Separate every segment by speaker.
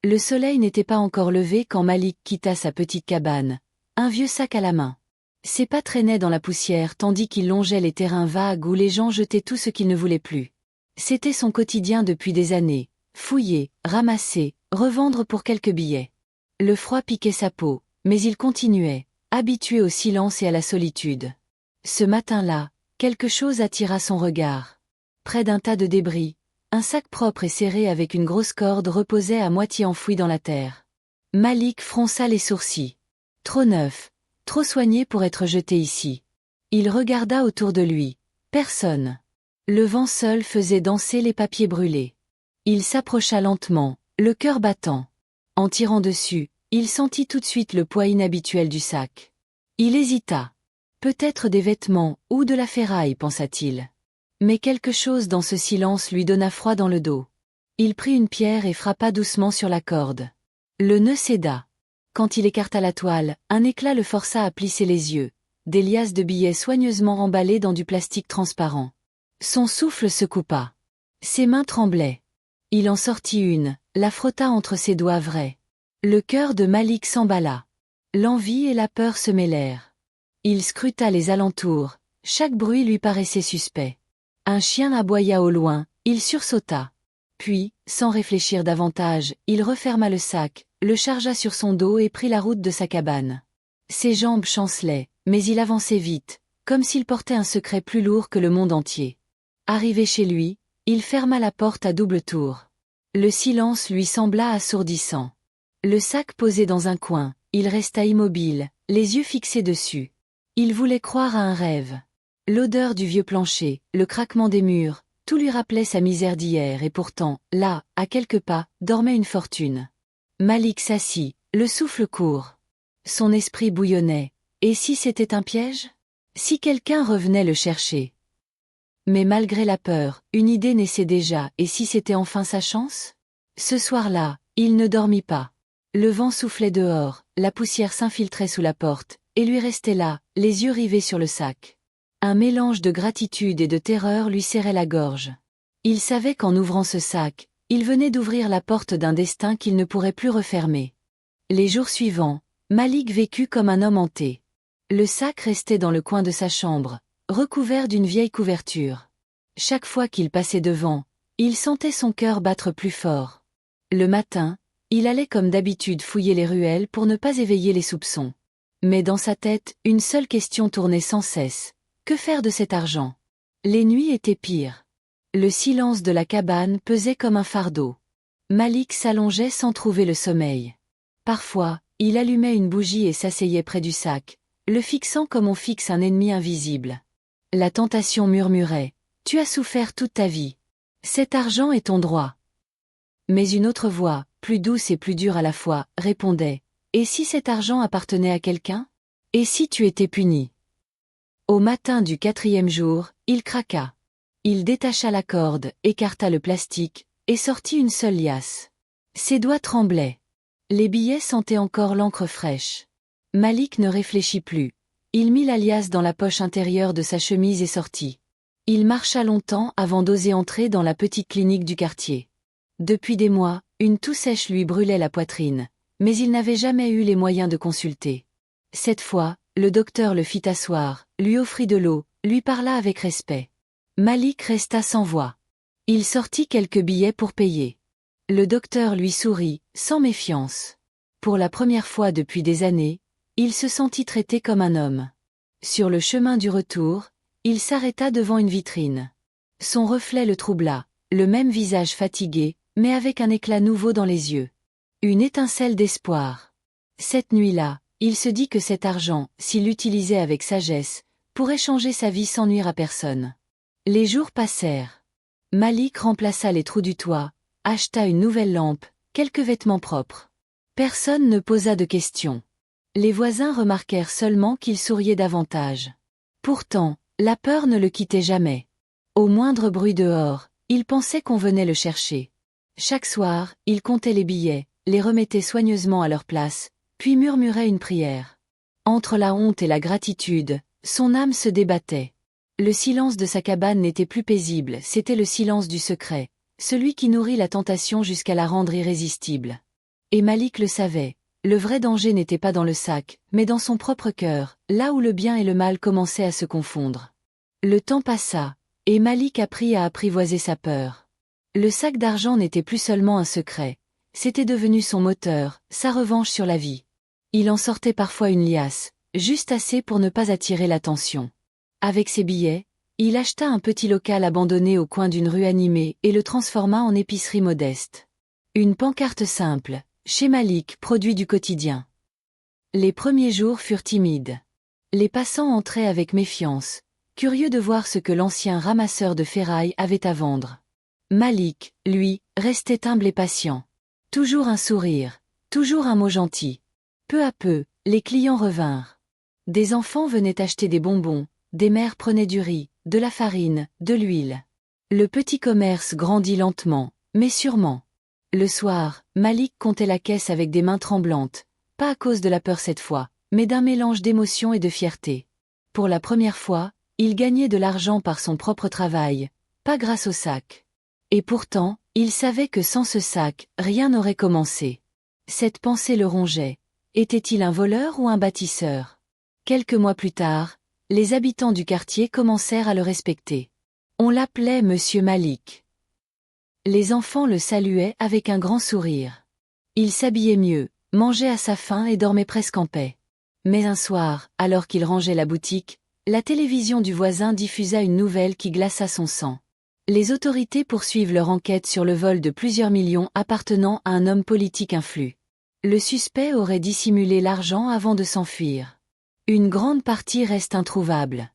Speaker 1: Le soleil n'était pas encore levé quand Malik quitta sa petite cabane, un vieux sac à la main. Ses pas traînaient dans la poussière tandis qu'il longeait les terrains vagues où les gens jetaient tout ce qu'ils ne voulaient plus. C'était son quotidien depuis des années, fouiller, ramasser, revendre pour quelques billets. Le froid piquait sa peau, mais il continuait, habitué au silence et à la solitude. Ce matin-là, quelque chose attira son regard. Près d'un tas de débris, un sac propre et serré avec une grosse corde reposait à moitié enfoui dans la terre. Malik fronça les sourcils. Trop neuf, trop soigné pour être jeté ici. Il regarda autour de lui. Personne. Le vent seul faisait danser les papiers brûlés. Il s'approcha lentement, le cœur battant. En tirant dessus, il sentit tout de suite le poids inhabituel du sac. Il hésita. Peut-être des vêtements ou de la ferraille, pensa-t-il. Mais quelque chose dans ce silence lui donna froid dans le dos. Il prit une pierre et frappa doucement sur la corde. Le nœud céda. Quand il écarta la toile, un éclat le força à plisser les yeux, des liasses de billets soigneusement emballés dans du plastique transparent. Son souffle se coupa. Ses mains tremblaient. Il en sortit une, la frotta entre ses doigts vrais. Le cœur de Malik s'emballa. L'envie et la peur se mêlèrent. Il scruta les alentours, chaque bruit lui paraissait suspect. Un chien aboya au loin, il sursauta. Puis, sans réfléchir davantage, il referma le sac, le chargea sur son dos et prit la route de sa cabane. Ses jambes chancelaient, mais il avançait vite, comme s'il portait un secret plus lourd que le monde entier. Arrivé chez lui, il ferma la porte à double tour. Le silence lui sembla assourdissant. Le sac posé dans un coin, il resta immobile, les yeux fixés dessus. Il voulait croire à un rêve. L'odeur du vieux plancher, le craquement des murs, tout lui rappelait sa misère d'hier et pourtant, là, à quelques pas, dormait une fortune. Malik s'assit, le souffle court. Son esprit bouillonnait. Et si c'était un piège? Si quelqu'un revenait le chercher? Mais malgré la peur, une idée naissait déjà, et si c'était enfin sa chance? Ce soir-là, il ne dormit pas. Le vent soufflait dehors, la poussière s'infiltrait sous la porte, et lui restait là, les yeux rivés sur le sac. Un mélange de gratitude et de terreur lui serrait la gorge. Il savait qu'en ouvrant ce sac, il venait d'ouvrir la porte d'un destin qu'il ne pourrait plus refermer. Les jours suivants, Malik vécut comme un homme hanté. Le sac restait dans le coin de sa chambre, recouvert d'une vieille couverture. Chaque fois qu'il passait devant, il sentait son cœur battre plus fort. Le matin, il allait comme d'habitude fouiller les ruelles pour ne pas éveiller les soupçons. Mais dans sa tête, une seule question tournait sans cesse. Que faire de cet argent? Les nuits étaient pires. Le silence de la cabane pesait comme un fardeau. Malik s'allongeait sans trouver le sommeil. Parfois, il allumait une bougie et s'asseyait près du sac, le fixant comme on fixe un ennemi invisible. La tentation murmurait. Tu as souffert toute ta vie. Cet argent est ton droit. Mais une autre voix, plus douce et plus dure à la fois, répondait. Et si cet argent appartenait à quelqu'un? Et si tu étais puni? Au matin du 4e jour, il craqua. Il détacha la corde, écarta le plastique, et sortit une seule liasse. Ses doigts tremblaient. Les billets sentaient encore l'encre fraîche. Malik ne réfléchit plus. Il mit la liasse dans la poche intérieure de sa chemise et sortit. Il marcha longtemps avant d'oser entrer dans la petite clinique du quartier. Depuis des mois, une toux sèche lui brûlait la poitrine, mais il n'avait jamais eu les moyens de consulter. Cette fois, le docteur le fit asseoir, lui offrit de l'eau, lui parla avec respect. Malik resta sans voix. Il sortit quelques billets pour payer. Le docteur lui sourit, sans méfiance. Pour la première fois depuis des années, il se sentit traité comme un homme. Sur le chemin du retour, il s'arrêta devant une vitrine. Son reflet le troubla, le même visage fatigué, mais avec un éclat nouveau dans les yeux. Une étincelle d'espoir. Cette nuit-là, il se dit que cet argent, s'il l'utilisait avec sagesse, pourrait changer sa vie sans nuire à personne. Les jours passèrent. Malik remplaça les trous du toit, acheta une nouvelle lampe, quelques vêtements propres. Personne ne posa de questions. Les voisins remarquèrent seulement qu'il souriait davantage. Pourtant, la peur ne le quittait jamais. Au moindre bruit dehors, il pensait qu'on venait le chercher. Chaque soir, il comptait les billets, les remettait soigneusement à leur place, puis murmurait une prière. Entre la honte et la gratitude, son âme se débattait. Le silence de sa cabane n'était plus paisible, c'était le silence du secret, celui qui nourrit la tentation jusqu'à la rendre irrésistible. Et Malik le savait. Le vrai danger n'était pas dans le sac, mais dans son propre cœur, là où le bien et le mal commençaient à se confondre. Le temps passa, et Malik apprit à apprivoiser sa peur. Le sac d'argent n'était plus seulement un secret, c'était devenu son moteur, sa revanche sur la vie. Il en sortait parfois une liasse, juste assez pour ne pas attirer l'attention. Avec ses billets, il acheta un petit local abandonné au coin d'une rue animée et le transforma en épicerie modeste. Une pancarte simple, chez Malik, produit du quotidien. Les premiers jours furent timides. Les passants entraient avec méfiance, curieux de voir ce que l'ancien ramasseur de ferraille avait à vendre. Malik, lui, restait humble et patient. Toujours un sourire, toujours un mot gentil. Peu à peu, les clients revinrent. Des enfants venaient acheter des bonbons, des mères prenaient du riz, de la farine, de l'huile. Le petit commerce grandit lentement, mais sûrement. Le soir, Malik comptait la caisse avec des mains tremblantes, pas à cause de la peur cette fois, mais d'un mélange d'émotion et de fierté. Pour la première fois, il gagnait de l'argent par son propre travail, pas grâce au sac. Et pourtant, il savait que sans ce sac, rien n'aurait commencé. Cette pensée le rongeait. Était-il un voleur ou un bâtisseur? Quelques mois plus tard, les habitants du quartier commencèrent à le respecter. On l'appelait Monsieur Malik. Les enfants le saluaient avec un grand sourire. Il s'habillait mieux, mangeait à sa faim et dormait presque en paix. Mais un soir, alors qu'il rangeait la boutique, la télévision du voisin diffusa une nouvelle qui glaça son sang. Les autorités poursuivent leur enquête sur le vol de plusieurs millions appartenant à un homme politique influent. Le suspect aurait dissimulé l'argent avant de s'enfuir. Une grande partie reste introuvable.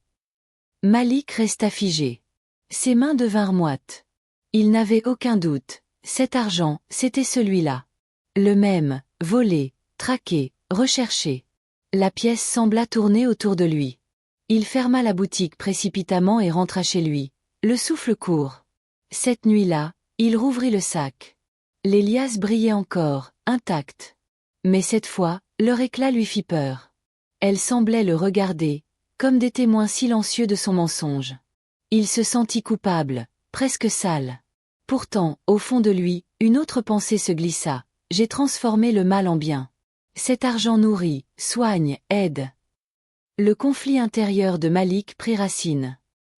Speaker 1: Malik resta figé. Ses mains devinrent moites. Il n'avait aucun doute, cet argent, c'était celui-là. Le même, volé, traqué, recherché. La pièce sembla tourner autour de lui. Il ferma la boutique précipitamment et rentra chez lui, le souffle court. Cette nuit-là, il rouvrit le sac. Les liasses brillaient encore, intactes. Mais cette fois, leur éclat lui fit peur. Elles semblaient le regarder, comme des témoins silencieux de son mensonge. Il se sentit coupable, presque sale. Pourtant, au fond de lui, une autre pensée se glissa. J'ai transformé le mal en bien. Cet argent nourrit, soigne, aide. Le conflit intérieur de Malik prit racine.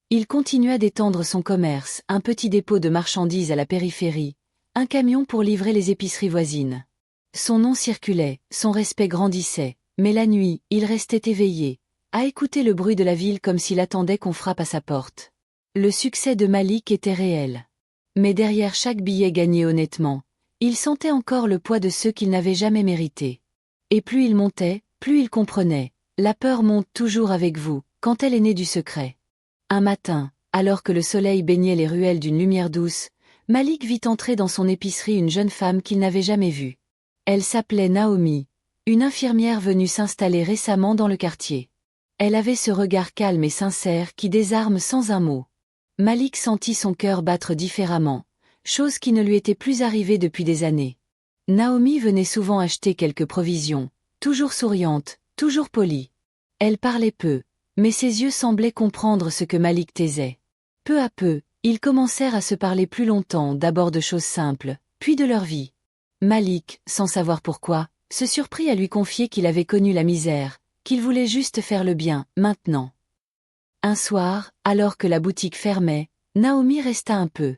Speaker 1: Il continua d'étendre son commerce, un petit dépôt de marchandises à la périphérie, un camion pour livrer les épiceries voisines. Son nom circulait, son respect grandissait, mais la nuit, il restait éveillé, à écouter le bruit de la ville comme s'il attendait qu'on frappe à sa porte. Le succès de Malik était réel. Mais derrière chaque billet gagné honnêtement, il sentait encore le poids de ceux qu'il n'avait jamais mérités. Et plus il montait, plus il comprenait. La peur monte toujours avec vous, quand elle est née du secret. Un matin, alors que le soleil baignait les ruelles d'une lumière douce, Malik vit entrer dans son épicerie une jeune femme qu'il n'avait jamais vue. Elle s'appelait Naomi, une infirmière venue s'installer récemment dans le quartier. Elle avait ce regard calme et sincère qui désarme sans un mot. Malik sentit son cœur battre différemment, chose qui ne lui était plus arrivée depuis des années. Naomi venait souvent acheter quelques provisions, toujours souriante, toujours polie. Elle parlait peu, mais ses yeux semblaient comprendre ce que Malik taisait. Peu à peu, ils commencèrent à se parler plus longtemps, d'abord de choses simples, puis de leur vie. Malik, sans savoir pourquoi, se surprit à lui confier qu'il avait connu la misère, qu'il voulait juste faire le bien, maintenant. Un soir, alors que la boutique fermait, Naomi resta un peu.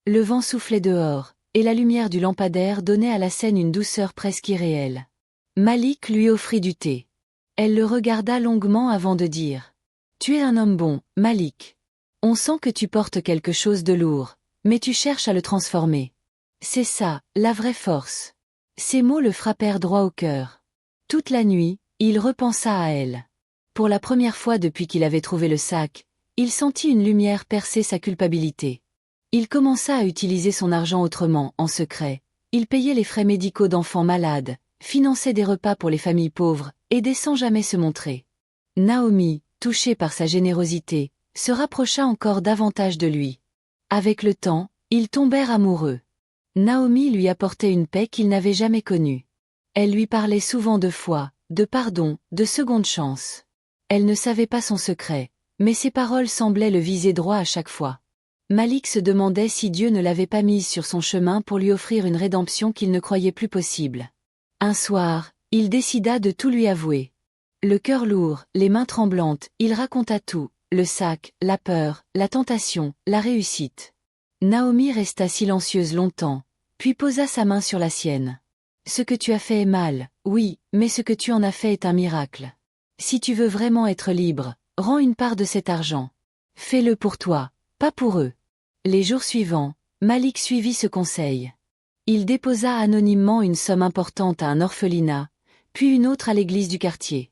Speaker 1: Le vent soufflait dehors, et la lumière du lampadaire donnait à la scène une douceur presque irréelle. Malik lui offrit du thé. Elle le regarda longuement avant de dire « Tu es un homme bon, Malik. On sent que tu portes quelque chose de lourd, mais tu cherches à le transformer. C'est ça, la vraie force. » Ces mots le frappèrent droit au cœur. Toute la nuit, il repensa à elle. Pour la première fois depuis qu'il avait trouvé le sac, il sentit une lumière percer sa culpabilité. Il commença à utiliser son argent autrement, en secret. Il payait les frais médicaux d'enfants malades, finançait des repas pour les familles pauvres, aidait sans jamais se montrer. Naomi, touchée par sa générosité, se rapprocha encore davantage de lui. Avec le temps, ils tombèrent amoureux. Naomi lui apportait une paix qu'il n'avait jamais connue. Elle lui parlait souvent de foi, de pardon, de seconde chance. Elle ne savait pas son secret, mais ses paroles semblaient le viser droit à chaque fois. Malik se demandait si Dieu ne l'avait pas mise sur son chemin pour lui offrir une rédemption qu'il ne croyait plus possible. Un soir, il décida de tout lui avouer. Le cœur lourd, les mains tremblantes, il raconta tout, le sac, la peur, la tentation, la réussite. Naomi resta silencieuse longtemps, puis posa sa main sur la sienne. Ce que tu as fait est mal, oui, mais ce que tu en as fait est un miracle. Si tu veux vraiment être libre, rends une part de cet argent. Fais-le pour toi, pas pour eux. Les jours suivants, Malik suivit ce conseil. Il déposa anonymement une somme importante à un orphelinat, puis une autre à l'église du quartier.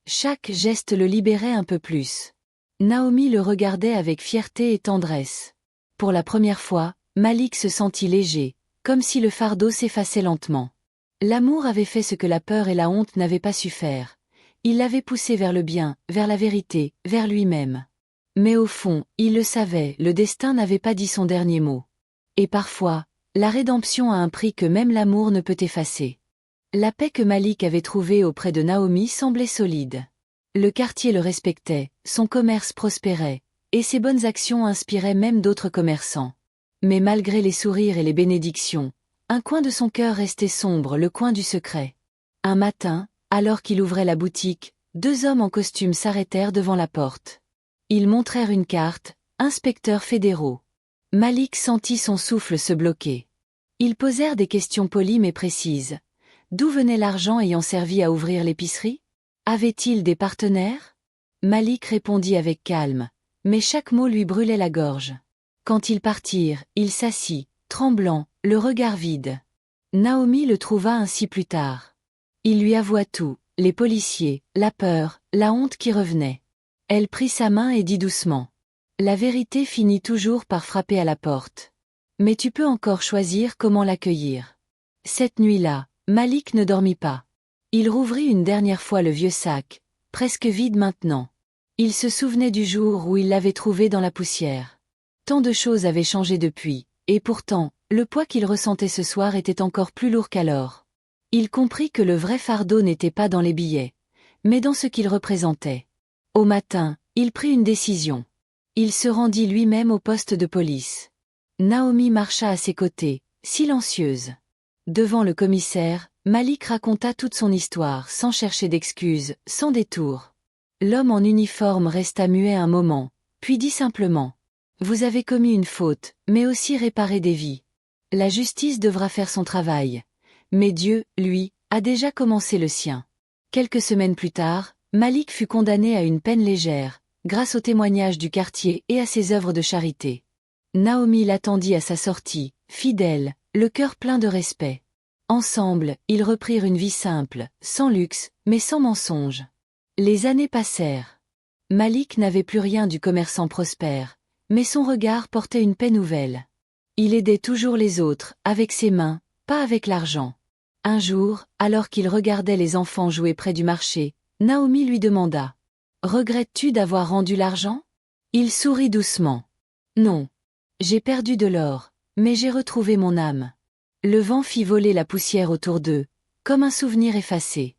Speaker 1: Chaque geste le libérait un peu plus. Naomi le regardait avec fierté et tendresse. Pour la première fois, Malik se sentit léger, comme si le fardeau s'effaçait lentement. L'amour avait fait ce que la peur et la honte n'avaient pas su faire. Il l'avait poussé vers le bien, vers la vérité, vers lui-même. Mais au fond, il le savait, le destin n'avait pas dit son dernier mot. Et parfois, la rédemption a un prix que même l'amour ne peut effacer. La paix que Malik avait trouvée auprès de Naomi semblait solide. Le quartier le respectait, son commerce prospérait, et ses bonnes actions inspiraient même d'autres commerçants. Mais malgré les sourires et les bénédictions, un coin de son cœur restait sombre, le coin du secret. Un matin, alors qu'il ouvrait la boutique, 2 hommes en costume s'arrêtèrent devant la porte. Ils montrèrent une carte, inspecteurs fédéraux. Malik sentit son souffle se bloquer. Ils posèrent des questions polies mais précises. D'où venait l'argent ayant servi à ouvrir l'épicerie? Avait-il des partenaires? Malik répondit avec calme, mais chaque mot lui brûlait la gorge. Quand ils partirent, il s'assit, tremblant, le regard vide. Naomi le trouva ainsi plus tard. Il lui avoua tout, les policiers, la peur, la honte qui revenait. Elle prit sa main et dit doucement. La vérité finit toujours par frapper à la porte. Mais tu peux encore choisir comment l'accueillir. Cette nuit-là, Malik ne dormit pas. Il rouvrit une dernière fois le vieux sac, presque vide maintenant. Il se souvenait du jour où il l'avait trouvé dans la poussière. Tant de choses avaient changé depuis, et pourtant, le poids qu'il ressentait ce soir était encore plus lourd qu'alors. Il comprit que le vrai fardeau n'était pas dans les billets, mais dans ce qu'ils représentaient. Au matin, il prit une décision. Il se rendit lui-même au poste de police. Naomi marcha à ses côtés, silencieuse. Devant le commissaire, Malik raconta toute son histoire sans chercher d'excuses, sans détour. L'homme en uniforme resta muet un moment, puis dit simplement. Vous avez commis une faute, mais aussi réparé des vies. La justice devra faire son travail. Mais Dieu, lui, a déjà commencé le sien. Quelques semaines plus tard, Malik fut condamné à une peine légère, grâce aux témoignages du quartier et à ses œuvres de charité. Naomi l'attendit à sa sortie, fidèle, le cœur plein de respect. Ensemble, ils reprirent une vie simple, sans luxe, mais sans mensonge. Les années passèrent. Malik n'avait plus rien du commerçant prospère, mais son regard portait une paix nouvelle. Il aidait toujours les autres, avec ses mains, pas avec l'argent. Un jour, alors qu'il regardait les enfants jouer près du marché, Naomi lui demanda. « Regrettes-tu d'avoir rendu l'argent » Il sourit doucement. « Non. J'ai perdu de l'or, mais j'ai retrouvé mon âme. » Le vent fit voler la poussière autour d'eux, comme un souvenir effacé.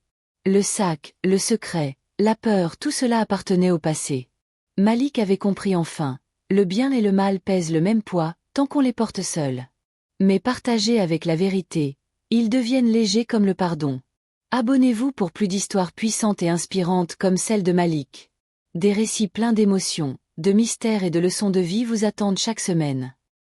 Speaker 1: Le sac, le secret, la peur, tout cela appartenait au passé. Malik avait compris enfin, le bien et le mal pèsent le même poids, tant qu'on les porte seuls. Mais partagés avec la vérité, ils deviennent légers comme le pardon. Abonnez-vous pour plus d'histoires puissantes et inspirantes comme celle de Malik. Des récits pleins d'émotions, de mystères et de leçons de vie vous attendent chaque semaine.